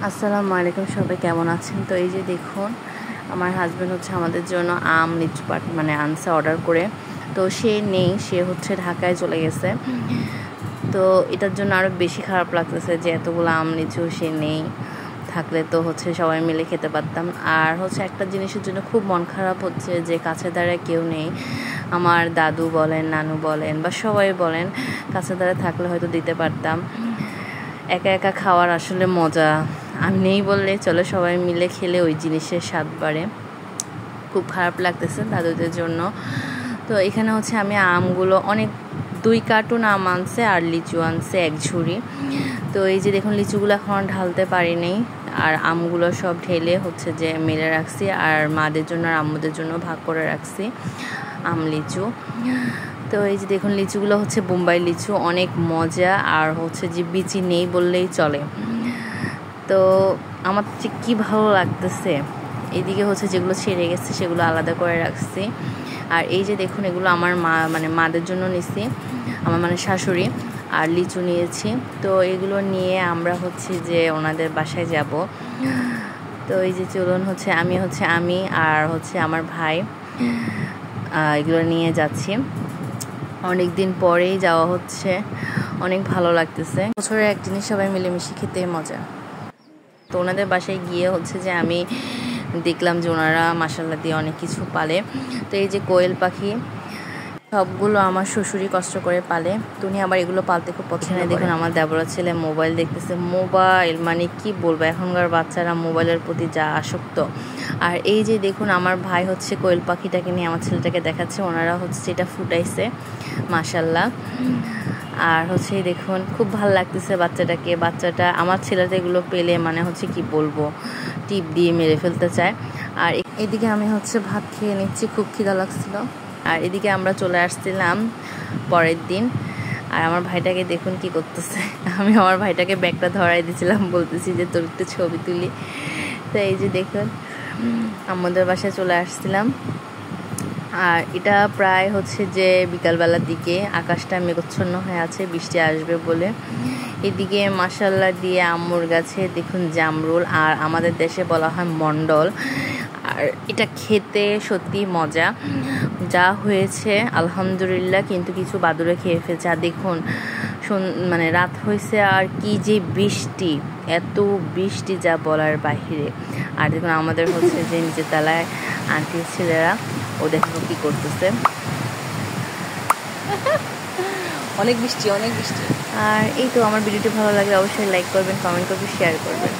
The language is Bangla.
আসসালামু আলাইকুম, সবাই কেমন আছেন? তো এই যে দেখুন, আমার হাজব্যান্ড হচ্ছে আমাদের জন্য আম লিচু আনছে অর্ডার করে। তো সে নেই, সে হচ্ছে ঢাকায় চলে গেছে। তো এটার জন্য আরও বেশি খারাপ লাগতেছে যে এতগুলো আম লিচু সে নেই, থাকলে তো হচ্ছে সবাই মিলে খেতে পারতাম। আর হচ্ছে একটা জিনিসের জন্য খুব মন খারাপ হচ্ছে যে কাছে দাঁড়ায় কেউ নেই। আমার দাদু বলেন, নানু বলেন বা সবাই বলেন, কাছে দাঁড়ায় থাকলে হয়তো দিতে পারতাম। একা একা খাওয়ার আসলে মজা আমি নেই বললে চলো, সবাই মিলে খেলে ওই জিনিসের স্বাদ বাড়ে। খুব খারাপ লাগতেছে দাদুদের জন্য। তো এখানে হচ্ছে আমি আমগুলো অনেক 2 কার্টুন আম আনছে আর লিচু আনছে 1 ঝুড়ি। তো এই যে দেখুন, লিচুগুলো এখন ঢালতে পারিনি, আর আমগুলো সব ঢেলে হচ্ছে যে মেলে রাখছি, আর মাদের জন্য আর আম্মুদের জন্য ভাগ করে রাখছি আম লিচু। তো এই যে দেখুন, লিচুগুলো হচ্ছে বোম্বাই লিচু, অনেক মজা, আর হচ্ছে যে বিচি নেই বললেই চলে। তো আমার যে কী ভালো লাগতেছে। এদিকে হচ্ছে যেগুলো ছেড়ে গেছে সেগুলো আলাদা করে রাখছি। আর এই যে দেখুন, এগুলো আমার মাদের জন্য নিছি, আমার শাশুড়ি। আর লিচু নিয়েছি। তো এগুলো নিয়ে আমরা হচ্ছে যে ওনাদের বাসায় যাব। তো এই যে চলুন, আমি আর হচ্ছে আমার ভাই এগুলো নিয়ে যাচ্ছি। অনেক দিন পরেই যাওয়া হচ্ছে, অনেক ভালো লাগতেছে। বছরের এক জিনিস সবাই মিলেমিশে খেতে মজা। তো ওনাদের বাসায় গিয়ে হচ্ছে যে আমি দেখলাম যে ওনারা মাশাআল্লাহ দিয়ে অনেক কিছু পালে। তো এই যে কোয়েল পাখি, সবগুলো আমার শ্বশুরই কষ্ট করে পালে। তো উনি আবার এগুলো পালতে খুব পছন্দ করে। দেখুন, আমার দেবরের ছেলে মোবাইল দেখতেছে। মোবাইল মানে কি বলবো, এখনকার বাচ্চারা মোবাইলের প্রতি যা আসক্ত। আর এই যে দেখুন, আমার ভাই হচ্ছে কোয়েল পাখিটাকে নিয়ে আমার ছেলেটাকে দেখাচ্ছে। ওনারা হচ্ছে এটা ফুটাইছে মাশাআল্লাহ। আর হচ্ছে দেখুন, খুব ভালো লাগতেছে বাচ্চাটা। আমার ছেলেটা এগুলো পেলে মানে হচ্ছে কি বলবো, টিপ দিয়ে মেরে ফেলতে চায়। আর এদিকে আমি হচ্ছে ভাত খেয়ে নিচ্ছি, খুব খিদা লাগছিল। আর এদিকে আমরা চলে আসছিলাম পরের দিন। আর আমার ভাইটাকে দেখুন কি করতেছে। আমি আমার ভাইটাকে ব্যাগটা ধরাই দিয়েছিলাম, বলতেছি যে তোর একটু ছবি তুলি। তো এই যে দেখুন, আমাদের বাসায় চলে আসছিলাম। আর এটা প্রায় হচ্ছে যে বিকালবেলার দিকে, আকাশটা মেঘাচ্ছন্ন হয়ে আছে, বৃষ্টি আসবে বলে। এদিকে মাশাআল্লাহ দিয়ে আম্মুর গাছে দেখুন জামরুল, আর আমাদের দেশে বলা হয় মন্ডল। আর এটা খেতে সত্যি মজা। যা হয়েছে আলহামদুলিল্লাহ, কিন্তু কিছু বাদুড়ে খেয়ে ফেলছে। আর দেখুন, রাত হয়েছে আর কি যে বৃষ্টি, এত বৃষ্টি যা বলার বাহিরে। আর দেখুন, আমাদের হচ্ছে যে নিচের তলায় আন্টির ছেলেরা, ও দেখো কি করতেছে। অনেক বৃষ্টি। আর এই তো, আমার ভিডিওটি ভালো লাগলে অবশ্যই লাইক করবেন, কমেন্ট করবেন, শেয়ার করবেন।